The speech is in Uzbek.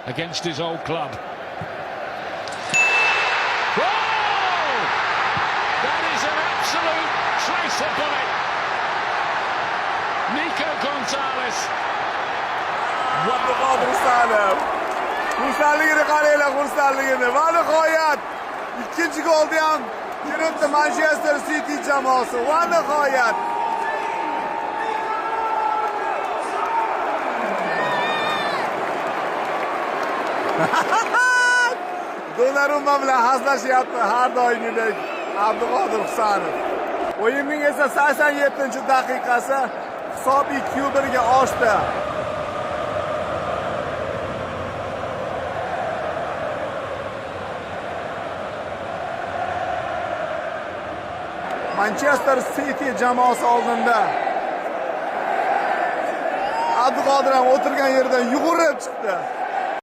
against his old club. Whoa! That is an absolute tracer bullet. Nico Gonzalez. Abduqodir Salim. Xursandligini qaranglar, xursandligini. Va nihoyat ikkinchi golni ham kiritdi Manchester City jamoasi. Va nihoyat Donnarumma bilan hazillashyapti har doimgidek Abduqodir Husanov. O'yinning esa 87-daqiqasi hisob 2-1 ga oshdi. Manchester City jamoasi oldinda Abduqodir ham o'tirgan yerdan yugurib chiqdi.